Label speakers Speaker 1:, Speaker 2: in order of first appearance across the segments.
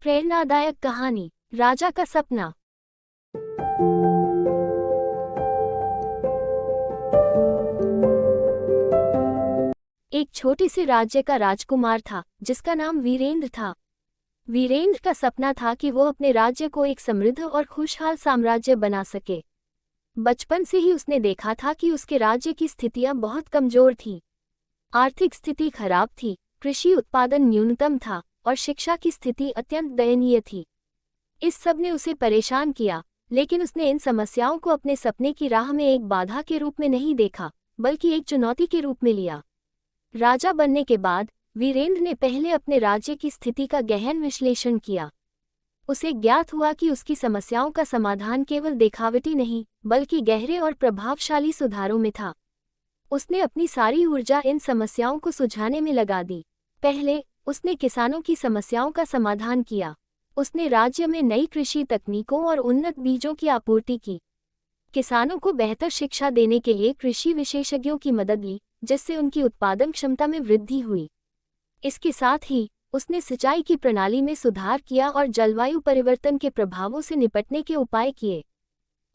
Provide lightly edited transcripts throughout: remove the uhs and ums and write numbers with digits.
Speaker 1: प्रेरणादायक कहानी राजा का सपना। एक छोटे से राज्य का राजकुमार था जिसका नाम वीरेंद्र था। वीरेंद्र का सपना था कि वो अपने राज्य को एक समृद्ध और खुशहाल साम्राज्य बना सके। बचपन से ही उसने देखा था कि उसके राज्य की स्थितियां बहुत कमजोर थीं। आर्थिक स्थिति खराब थी, कृषि उत्पादन न्यूनतम था और शिक्षा की स्थिति अत्यंत दयनीय थी। इस सब ने उसे परेशान किया, लेकिन उसने इन समस्याओं को अपने सपने की राह में एक बाधा के रूप में नहीं देखा, बल्कि एक चुनौती के रूप में लिया। राजा बनने के बाद वीरेंद्र ने पहले अपने राज्य की स्थिति का गहन विश्लेषण किया। उसे ज्ञात हुआ कि उसकी समस्याओं का समाधान केवल दिखावटी नहीं, बल्कि गहरे और प्रभावशाली सुधारों में था। उसने अपनी सारी ऊर्जा इन समस्याओं को सुलझाने में लगा दी। पहले, उसने किसानों की समस्याओं का समाधान किया। उसने राज्य में नई कृषि तकनीकों और उन्नत बीजों की आपूर्ति की। किसानों को बेहतर शिक्षा देने के लिए कृषि विशेषज्ञों की मदद ली, जिससे उनकी उत्पादन क्षमता में वृद्धि हुई। इसके साथ ही उसने सिंचाई की प्रणाली में सुधार किया और जलवायु परिवर्तन के प्रभावों से निपटने के उपाय किए।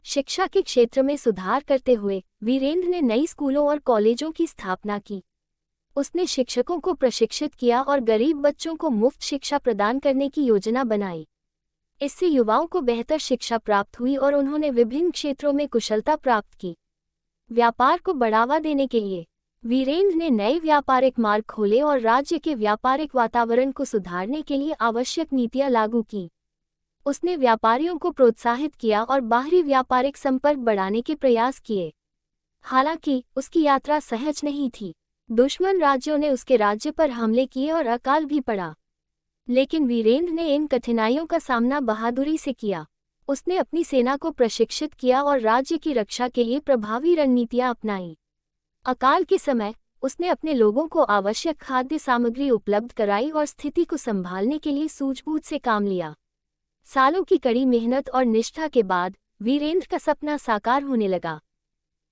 Speaker 1: शिक्षा के क्षेत्र में सुधार करते हुए वीरेंद्र ने नई स्कूलों और कॉलेजों की स्थापना की। उसने शिक्षकों को प्रशिक्षित किया और गरीब बच्चों को मुफ्त शिक्षा प्रदान करने की योजना बनाई। इससे युवाओं को बेहतर शिक्षा प्राप्त हुई और उन्होंने विभिन्न क्षेत्रों में कुशलता प्राप्त की। व्यापार को बढ़ावा देने के लिए वीरेंद्र ने नए व्यापारिक मार्ग खोले और राज्य के व्यापारिक वातावरण को सुधारने के लिए आवश्यक नीतियां लागू की। उसने व्यापारियों को प्रोत्साहित किया और बाहरी व्यापारिक संपर्क बढ़ाने के प्रयास किए। हालांकि उसकी यात्रा सहज नहीं थी। दुश्मन राज्यों ने उसके राज्य पर हमले किए और अकाल भी पड़ा। लेकिन वीरेंद्र ने इन कठिनाइयों का सामना बहादुरी से किया। उसने अपनी सेना को प्रशिक्षित किया और राज्य की रक्षा के लिए प्रभावी रणनीतियां अपनाई। अकाल के समय उसने अपने लोगों को आवश्यक खाद्य सामग्री उपलब्ध कराई और स्थिति को संभालने के लिए सूझबूझ से काम लिया। सालों की कड़ी मेहनत और निष्ठा के बाद वीरेंद्र का सपना साकार होने लगा।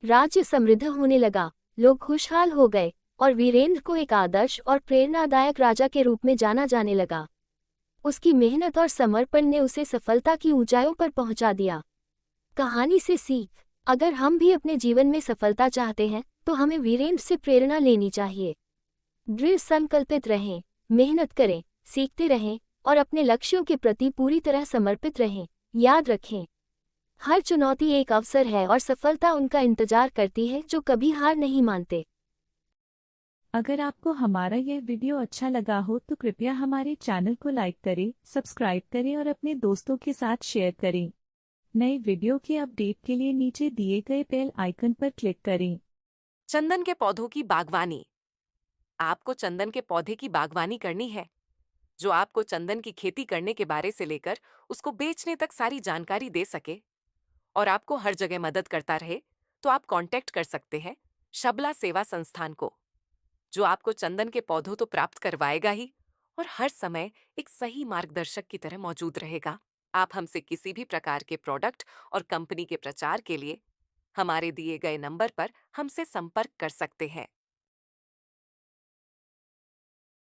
Speaker 1: राज्य समृद्ध होने लगा, लोग खुशहाल हो गए और वीरेंद्र को एक आदर्श और प्रेरणादायक राजा के रूप में जाना जाने लगा। उसकी मेहनत और समर्पण ने उसे सफलता की ऊंचाइयों पर पहुंचा दिया। कहानी से सीख: अगर हम भी अपने जीवन में सफलता चाहते हैं तो हमें वीरेंद्र से प्रेरणा लेनी चाहिए। दृढ़ संकल्पित रहें, मेहनत करें, सीखते रहें और अपने लक्ष्यों के प्रति पूरी तरह समर्पित रहें। याद रखें, हर चुनौती एक अवसर है और सफलता उनका इंतजार करती है जो कभी हार नहीं मानते।
Speaker 2: अगर आपको हमारा यह वीडियो अच्छा लगा हो तो कृपया हमारे चैनल को लाइक करें, सब्सक्राइब करें और अपने दोस्तों के साथ शेयर करें। नए वीडियो के अपडेट के लिए नीचे दिए गए बेल आइकन पर क्लिक करें।
Speaker 3: चंदन के पौधों की बागवानी। आपको चंदन के पौधे की बागवानी करनी है, जो आपको चंदन की खेती करने के बारे से लेकर उसको बेचने तक सारी जानकारी दे सके और आपको हर जगह मदद करता रहे। तो आप कांटेक्ट कर सकते हैं शबला सेवा संस्थान को, जो आपको चंदन के पौधों तो प्राप्त करवाएगा ही और हर समय एक सही मार्गदर्शक की तरह मौजूद रहेगा। आप हमसे किसी भी प्रकार के प्रोडक्ट और कंपनी के प्रचार के लिए हमारे दिए गए नंबर पर हमसे संपर्क कर सकते हैं।